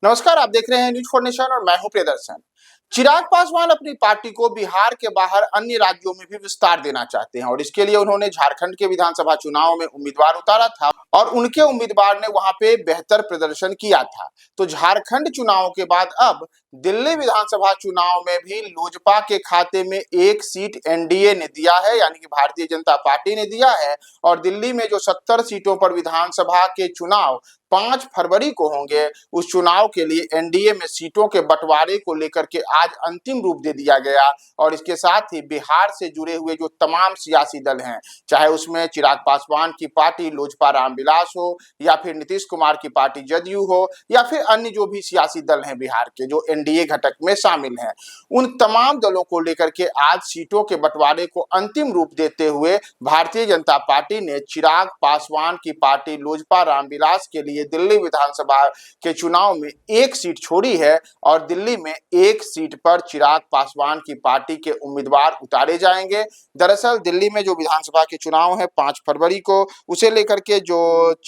नमस्कार, आप देख रहे हैं न्यूज फॉर नेशन और मैं हूं प्रियदर्शन। चिराग पासवान अपनी पार्टी को बिहार के बाहर अन्य राज्यों में भी विस्तार देना चाहते हैं और इसके लिए उन्होंने झारखंड के विधानसभा चुनाव में उम्मीदवार उतारा था और उनके उम्मीदवार ने वहां पे बेहतर प्रदर्शन किया था। तो झारखंड चुनाव के बाद अब दिल्ली विधानसभा चुनाव में भी लोजपा के खाते में एक सीट एनडीए ने दिया है, यानी कि भारतीय जनता पार्टी ने दिया है। और दिल्ली में जो 70 सीटों पर विधानसभा के चुनाव 5 फरवरी को होंगे, उस चुनाव के लिए एनडीए में सीटों के बंटवारे को लेकर के आज अंतिम रूप दे दिया गया। और इसके साथ ही बिहार से जुड़े हुए जो तमाम सियासी दल हैं, चाहे उसमें चिराग पासवान की पार्टी लोजपा रामविलास हो, या फिर नीतीश कुमार की पार्टी जदयू हो, या फिर अन्य जो भी सियासी दल हैं बिहार के जो एनडीए घटक में शामिल हैं, उन तमाम दलों को लेकर के आज सीटों के बंटवारे को अंतिम रूप देते हुए भारतीय जनता पार्टी ने चिराग पासवान की पार्टी लोजपा रामविलास के लिए दिल्ली विधानसभा के चुनाव में एक सीट छोड़ी है और दिल्ली में एक सीट पर चिराग पासवान की पार्टी के उम्मीदवार उतारे जाएंगे। दरअसल दिल्ली में जो विधानसभा के चुनाव है 5 फरवरी को, उसे लेकर के जो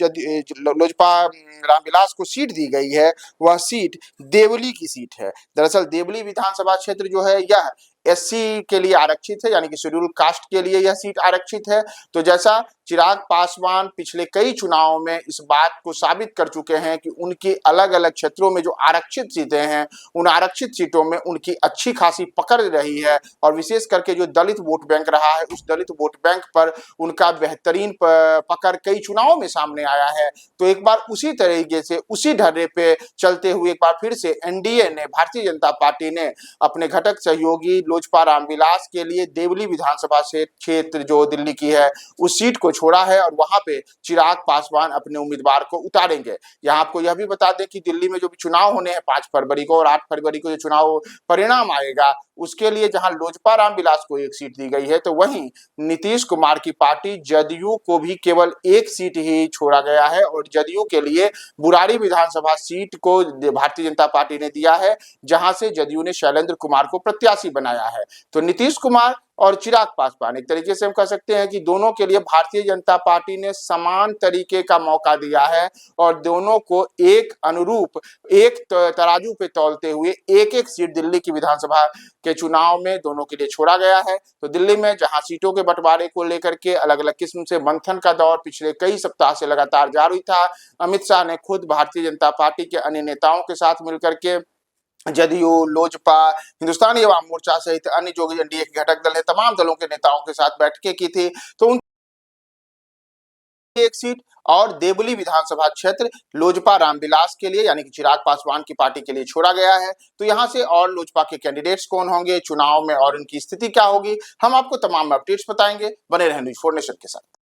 लोजपा रामविलास को सीट दी गई है, वह सीट देवली की सीट है। दरअसल देवली विधानसभा क्षेत्र जो है यह एससी के लिए आरक्षित है, यानी कि शेड्यूल कास्ट के लिए यह सीट आरक्षित है। तो जैसा चिराग पासवान पिछले कई चुनावों में इस बात को साबित कर चुके हैं कि उनकी अलग अलग क्षेत्रों में जो आरक्षित सीटें हैं, उन आरक्षित सीटों में उनकी अच्छी खासी पकड़ रही है और विशेष करके जो दलित वोट बैंक रहा है, उस दलित वोट बैंक पर उनका बेहतरीन पकड़ कई चुनावों में सामने आया है। तो एक बार उसी तरीके से उसी ढर्रे पे चलते हुए एक बार फिर से एनडीए ने, भारतीय जनता पार्टी ने अपने घटक सहयोगी लोजपा रामविलास के लिए देवली विधानसभा से क्षेत्र जो दिल्ली की है, उस सीट को छोड़ा है और वहां पे चिराग पासवान अपने उम्मीदवार को उतारेंगे। यहाँ आपको यह भी बता दें कि दिल्ली में जो भी चुनाव होने हैं 5 फरवरी को और 8 फरवरी को जो चुनाव परिणाम आएगा, उसके लिए जहां लोजपा रामविलास को एक सीट दी गई है, तो वहीं नीतीश कुमार की पार्टी जदयू को भी केवल एक सीट ही छोड़ा गया है और जदयू के लिए बुराड़ी विधानसभा सीट को भारतीय जनता पार्टी ने दिया है, जहां से जदयू ने शैलेंद्र कुमार को प्रत्याशी बनाया है। तो नीतीश कुमार और चिराग पासवान, एक तरीके से हम कह सकते हैं कि दोनों के लिए भारतीय जनता पार्टी ने समान तरीके का मौका दिया है और दोनों को एक अनुरूप, एक तराजू पे तौलते हुए एक एक सीट दिल्ली की विधानसभा के चुनाव में दोनों के लिए छोड़ा गया है। तो दिल्ली में जहां सीटों के बंटवारे को लेकर के अलग अलग किस्म से मंथन का दौर पिछले कई सप्ताह से लगातार जारी था, अमित शाह ने खुद भारतीय जनता पार्टी के अन्य नेताओं के साथ मिलकर के जदयू, लोजपा, हिंदुस्तानी अवाम मोर्चा सहित अन्य जो एनडीए के घटक दल है, तमाम दलों के नेताओं के साथ बैठकें की थी। तो उन एक सीट और देवली विधानसभा क्षेत्र लोजपा रामविलास के लिए, यानी कि चिराग पासवान की पार्टी के लिए छोड़ा गया है। तो यहां से और लोजपा के कैंडिडेट्स कौन होंगे चुनाव में और उनकी स्थिति क्या होगी, हम आपको तमाम अपडेट्स बताएंगे। बने रहें न्यूज 4 नेशन के साथ।